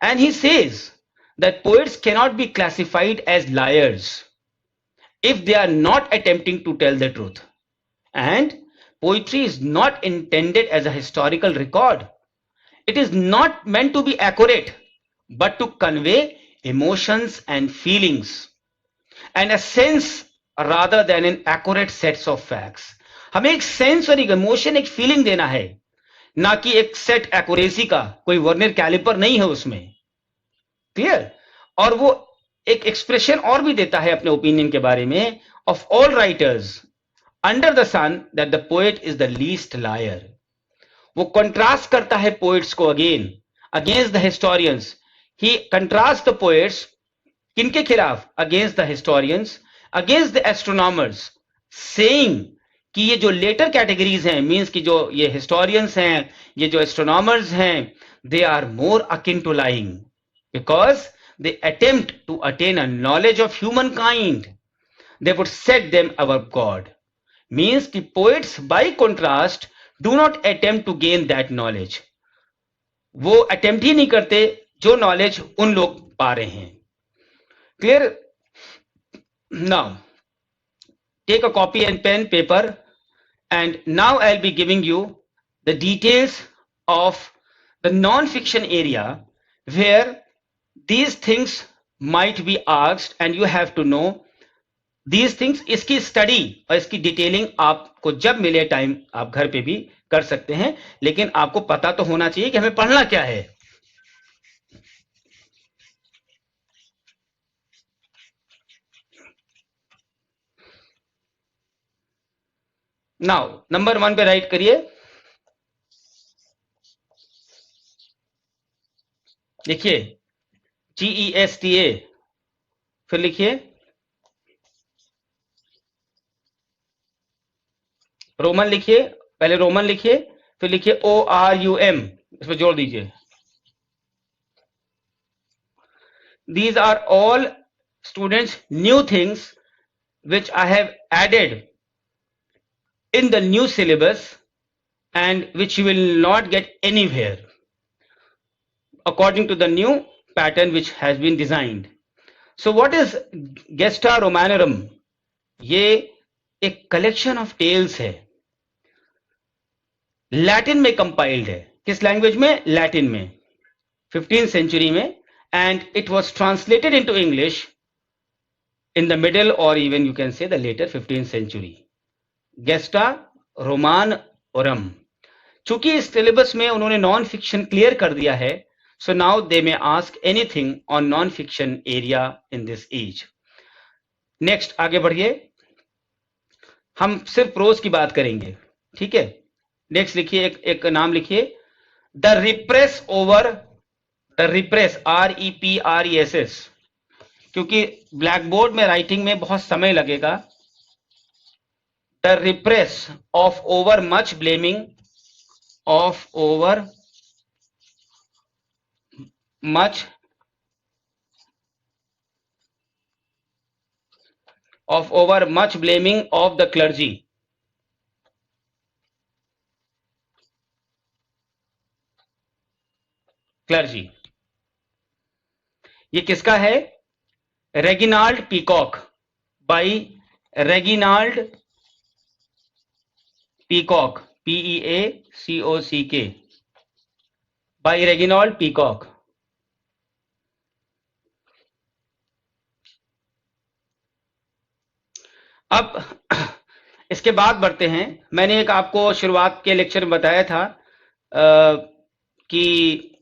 Speaker 1: and he says that poets cannot be classified as liars if they are not attempting to tell the truth. And poetry is not intended as a historical record. It is not meant to be accurate, but to convey emotions and feelings and a sense rather than an accurate sets of facts. हमें एक sense और एक emotion, एक feeling देना है, ना कि एक सेट एक्यूरेसी का. कोई वर्नियर कैलिपर नहीं है उसमें. क्लियर? और वो एक एक्सप्रेशन और भी देता है अपने ओपिनियन के बारे में, of all writers under the sun that the poet is the least liar. वो कंट्रास्ट करता है पोएट्स को again against the historians. He contrast the poets किनके खिलाफ? Against the historians, against the astronomers, saying कि ये जो लेटर कैटेगरीज हैं, मींस कि जो ये हिस्टोरियंस हैं, ये जो एस्ट्रोनॉमर्स हैं, they are more akin to lying because they attempt to attain a knowledge of humankind. They would set them above God. Means कि poets by contrast do not attempt to gain that knowledge. वो attempt ही नहीं करते जो knowledge उन लोग पा रहे हैं. Clear? Now, take a copy and pen, paper, and now I'll be giving you the details of the non-fiction area where these things might be asked and you have to know these things. इसकी study और इसकी detailing आपको जब मिले time आप घर पे भी कर सकते हैं, लेकिन आपको पता तो होना चाहिए कि हमें पढ़ना क्या है. नाउ नंबर 1 पे राइट करिए. लिखिए GESTA, फिर लिखिए रोमन, लिखिए पहले रोमन लिखिए, फिर लिखिए ORUM, इस पर जोड़ दीजिए. These are all students new things which I have added in the new syllabus and which you will not get anywhere according to the new pattern which has been designed. So what is Gesta Romanorum? ये एक collection of tails है, Latin में compiled है. किस language में? Latin में, 15th century में, and it was translated into English in the middle or even you can say the later 15th century. Gesta Romanorum. चूंकि इस सिलेबस में उन्होंने नॉन फिक्शन क्लियर कर दिया है, so now they may ask anything on non fiction area in this age. Next आगे बढ़िए, हम सिर्फ प्रोज की बात करेंगे. ठीक है, नेक्स्ट लिखिए, एक नाम लिखिए, the repress over, the repress REPRESS, क्योंकि ब्लैक बोर्ड में राइटिंग में बहुत समय लगेगा. The repress of over much blaming, of over much, of over much blaming of the clergy. Clergy. ये किसका है? Reginald Peacock, by Reginald Peacock, PEACOCK, by Reginald Peacock. अब इसके बाद बढ़ते हैं। मैंने एक आपको शुरुआत के लेक्चर में बताया था कि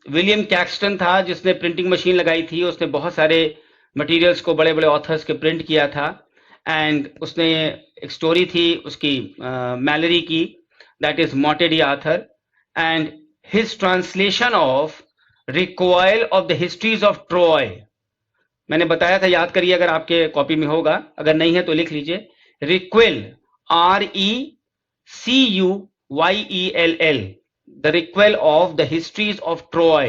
Speaker 1: विलियम कैक्सटन था जिसने प्रिंटिंग मशीन लगाई थी। उसने बहुत सारे मटेरियल्स को बड़े बड़े ऑथर्स के प्रिंट किया था। एंड उसने एक स्टोरी थी उसकी मैलरी की, that is Morte Arthur, and his translation of Recuyell of the histories of Troy. मैंने बताया था, याद करिए अगर आपके कॉपी में होगा, अगर नहीं है तो लिख लीजिए। Recoil, RECUYELL, the requel of the histories of Troy.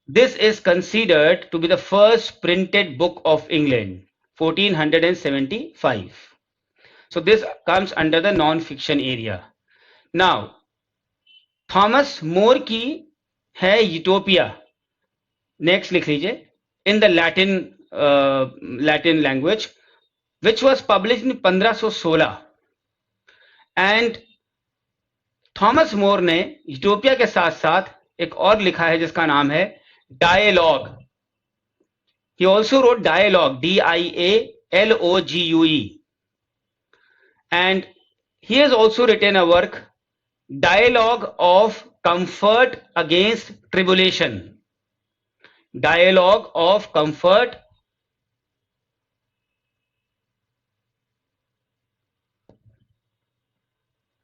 Speaker 1: This is considered to be the first printed book of England, 1475. So this comes under the non-fiction area. Now, Thomas More की है यूटोपिया। नेक्स्ट लिख लीजिए, in the Latin language, which was published in 1516. And Thomas More ने utopia के साथ साथ एक और लिखा है जिसका नाम है dialogue. He also wrote dialogue, DIALOGUE, and he has also written a work, dialogue of comfort against tribulation, dialogue of comfort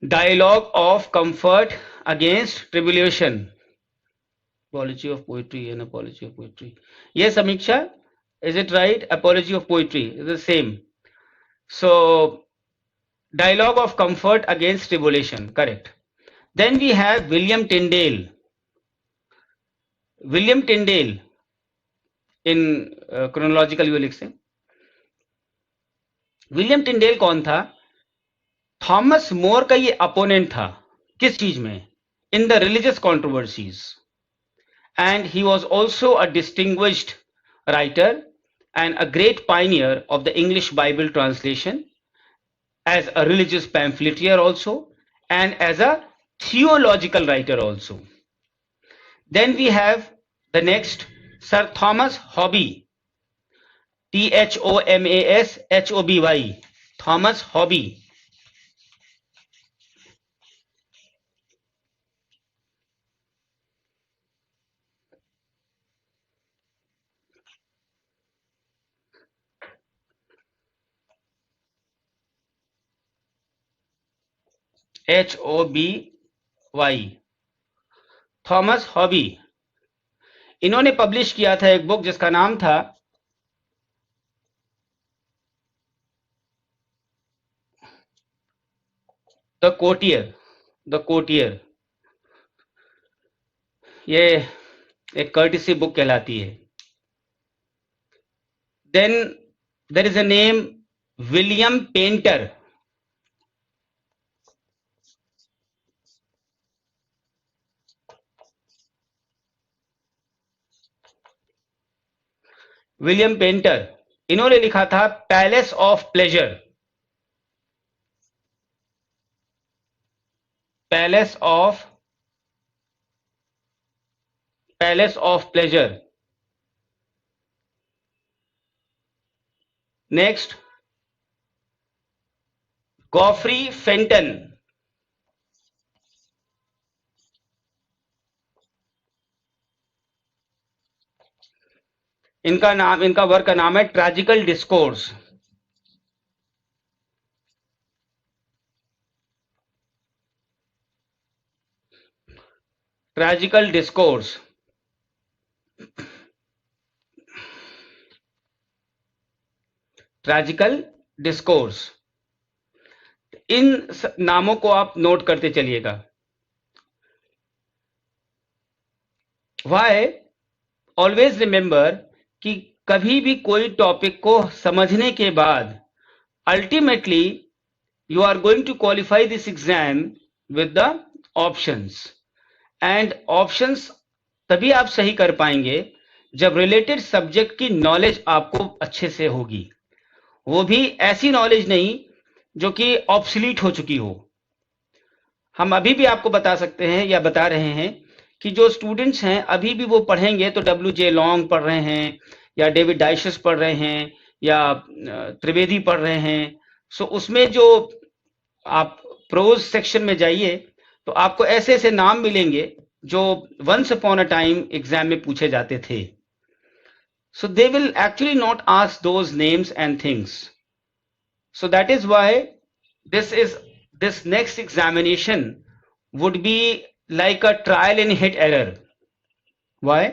Speaker 1: Dialogue of Comfort Against Tribulation, Apology of Poetry and Apology of Poetry. Yes, Samiksha, is it right? Apology of Poetry is the same. So, Dialogue of Comfort Against Tribulation, correct. Then we have William Tyndale. William Tyndale in chronological view लिख से। William Tyndale कौन था? Thomas More का ये opponent था। किस चीज में? In the religious controversies. And he was also a distinguished writer and a great pioneer of the English Bible translation, as a religious pamphleteer also, and as a theological writer also. Then we have the next, Sir Thomas Hobby, THOMASHOBY, Thomas Hobby. HOBY, Thomas hobby. इन्होंने publish किया था एक book जिसका नाम था the कोटियर। The कोटियर ये एक courtesy book कहलाती है। Then there is a name William Painter. William Painter, इन्होंने लिखा था Palace of Pleasure. Palace of Pleasure. Next, Geoffrey Fenton. इनका वर्क का नाम है tragical discourse. Tragical discourse. Tragical discourse. इन नामों को आप नोट करते चलिएगा। वाई? ऑलवेज रिमेंबर कि कभी भी कोई टॉपिक को समझने के बाद ultimately you are going to qualify this exam with the options, and options तभी आप सही कर पाएंगे जब रिलेटेड सब्जेक्ट की नॉलेज आपको अच्छे से होगी, वो भी ऐसी नॉलेज नहीं जो कि ऑब्सलीट हो चुकी हो। हम अभी भी आपको बता सकते हैं या बता रहे हैं कि जो स्टूडेंट्स हैं अभी भी वो पढ़ेंगे तो W.J. लॉन्ग पढ़ रहे हैं या डेविड डाइशस पढ़ रहे हैं या त्रिवेदी पढ़ रहे हैं। सो उसमें जो आप प्रोज सेक्शन में जाइए तो आपको ऐसे ऐसे नाम मिलेंगे जो once upon a time exam में पूछे जाते थे। So they will actually not ask those names and things. So that is why this next examination would be like a trial and hit error. Why?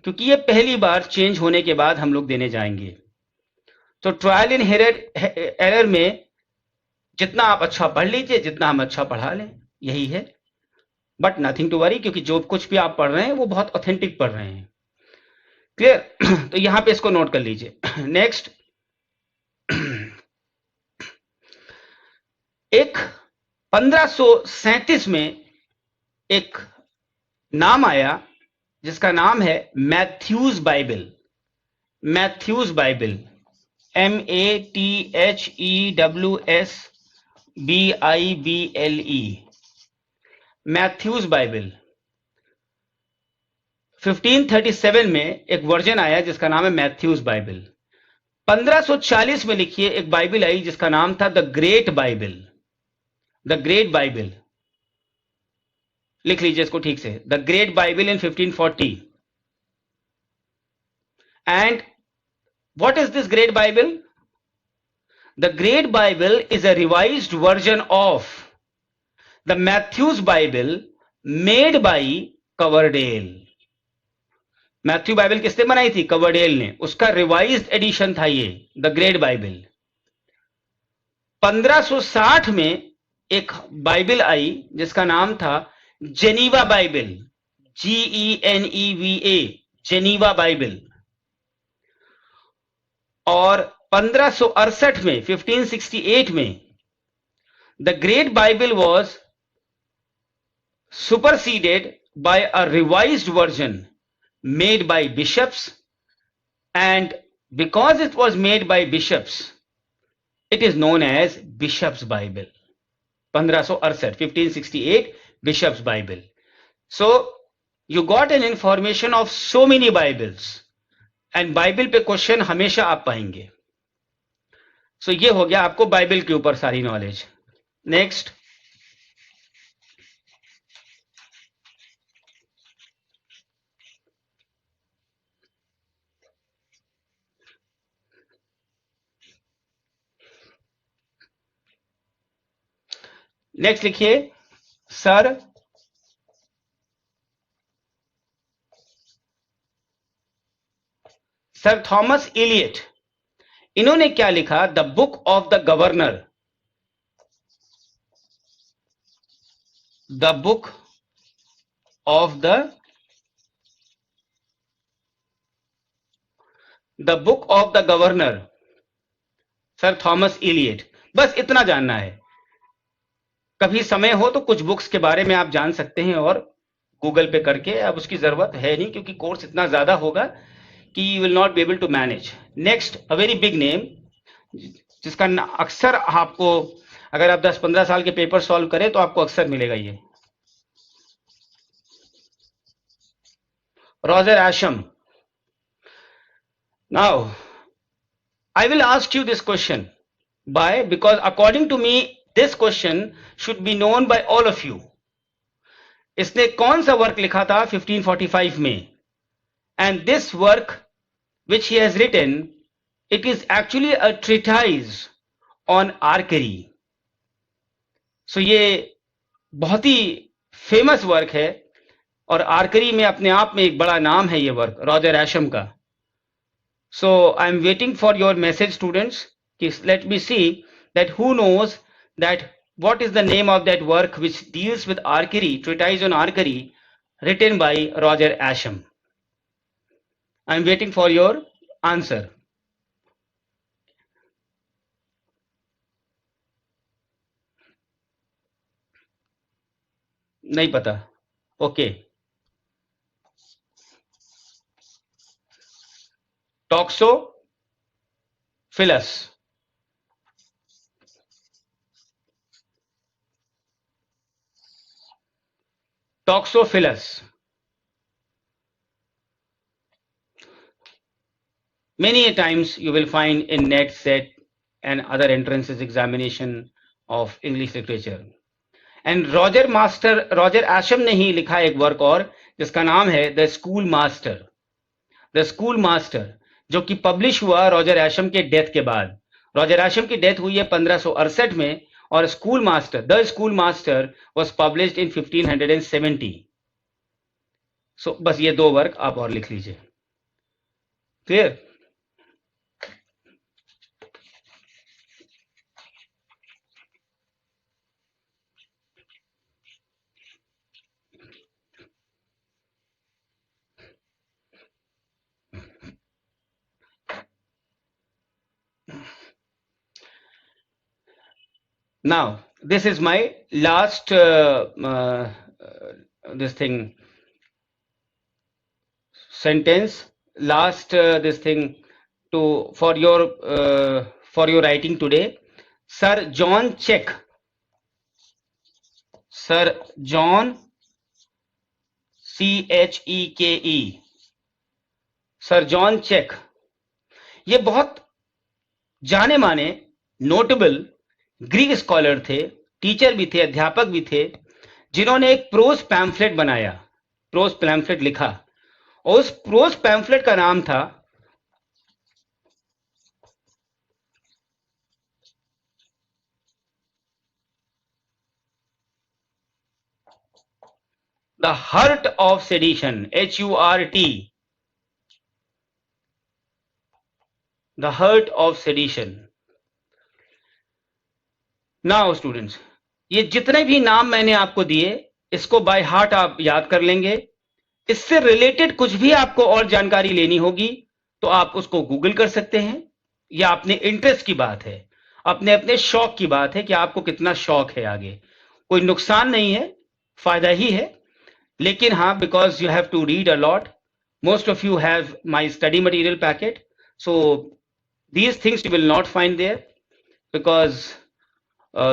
Speaker 1: क्योंकि ये पहली बार change होने के बाद हम लोग देने जाएंगे। तो ट्रायल एंड एरर में जितना आप अच्छा पढ़ लीजिए, जितना हम अच्छा पढ़ा लें, यही है। बट नथिंग टू वरी, क्योंकि जो कुछ भी आप पढ़ रहे हैं वो बहुत ऑथेंटिक पढ़ रहे हैं। क्लियर? तो यहां पे इसको नोट कर लीजिए। नेक्स्ट, एक 1537 में एक नाम आया जिसका नाम है Matthew's Bible. Matthew's Bible, MATHEWSBIBLE, Matthew's Bible. 1537 में एक वर्जन आया जिसका नाम है मैथ्यूज बाइबल। 1540 में लिखिए एक बाइबल आई जिसका नाम था the great Bible. The great Bible, लिख लीजिए इसको ठीक से, the great Bible in 1540। And what is this great Bible? The Great Bible is a revised version of the Matthew's Bible made by Coverdale. Matthew Bible किसने बनाई थी? Coverdale ने। उसका रिवाइज्ड एडिशन था ये द ग्रेट बाइबल। 1560 में एक Bible आई जिसका नाम था Geneva Bible, GENEVA, Geneva Bible. और 1568 में 1568 में the great Bible was superseded by a revised version made by bishops, and because it was made by bishops it is known as Bishop's Bible. 1568, 1568 Bishop's Bible. So you got an information of so many Bibles, and Bible पे question हमेशा आप पाएंगे। सो ये हो गया आपको Bible के ऊपर सारी नॉलेज। नेक्स्ट, नेक्स्ट लिखिए सर थॉमस इलियट, इन्होंने क्या लिखा? The book of the governor. The book of the governor, sir Thomas Elyot. बस इतना जानना है। कभी समय हो तो कुछ बुक्स के बारे में आप जान सकते हैं और गूगल पे करके, अब उसकी जरूरत है नहीं क्योंकि कोर्स इतना ज्यादा होगा कि you will not be able to manage. Next, a very big name जिसका अक्सर आपको, अगर आप 10-15 साल के पेपर सॉल्व करें तो आपको अक्सर मिलेगा, ये Roger Ascham. Now I will ask you this question because according to me this question should be known by all of you. इसने कौन सा वर्क लिखा था 1545 में? And this work which he has written, it is actually a treatise on archery. So ये बहुत ही famous work है और आर्करी में अपने आप में एक बड़ा नाम है ये वर्क रॉजर एशम का। So I am waiting for your message, students. Let me see that who knows that what is the name of that work which deals with archery, treatise on archery, written by Roger Ascham. I am waiting for your answer. नहीं पता? Okay. toxophilus. Toxophilus. Many a times you will find in NET, SET and other entrances examination of English literature. And Roger Ascham ने ही लिखा एक work और जिसका नाम है द स्कूल मास्टर, जो कि पब्लिश हुआ रॉजर एशम के डेथ के बाद. रॉजर एशम की डेथ हुई है 1568 में और the school master was published in 1570. सो बस ये 2 वर्क आप और लिख लीजिए. Clear? Now, this is my last this thing sentence, last this thing to for your writing today. Sir John Cheke, CHEKE, sir John Cheke, ये बहुत जाने माने नोटेबल ग्रीक स्कॉलर थे, टीचर भी थे, अध्यापक भी थे, जिन्होंने एक प्रोज पैम्फलेट बनाया, प्रोज पैम्फलेट लिखा और उस प्रोज पैम्फलेट का नाम था the hurt of sedition, HURT, the hurt of sedition. Now students, ये जितने भी नाम मैंने आपको दिए इसको बाय हार्ट आप याद कर लेंगे. इससे रिलेटेड कुछ भी आपको और जानकारी लेनी होगी तो आप उसको गूगल कर सकते हैं. या अपने इंटरेस्ट की बात है, अपने अपने शौक की बात है कि आपको कितना शौक है. आगे कोई नुकसान नहीं है, फायदा ही है. लेकिन हाँ, because you have to read a lot, most of you have my study material packet, so these things you will not find there because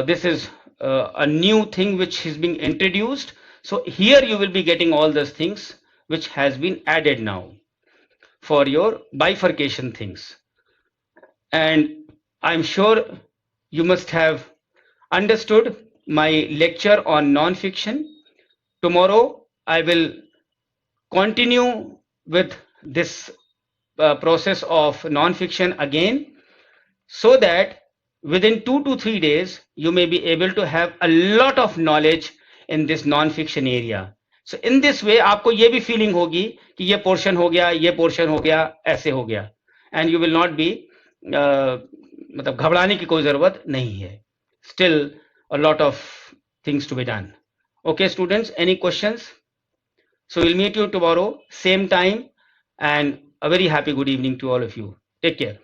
Speaker 1: this is a new thing which is being introduced. So here you will be getting all those things which has been added now for your bifurcation things. And I'm sure you must have understood my lecture on non-fiction. Tomorrow I will continue with this process of non-fiction again, so that within 2 to 3 days you may be able to have a lot of knowledge in this non-fiction area. So in this way आपको ये भी feeling होगी कि ये portion हो गया, ये portion हो गया, ऐसे हो गया, and you will not be मतलब घबराने की कोई जरूरत नहीं है. Still a lot of things to be done. Okay students, any questions? So we'll meet you tomorrow, same time, and a very happy good evening to all of you. Take care.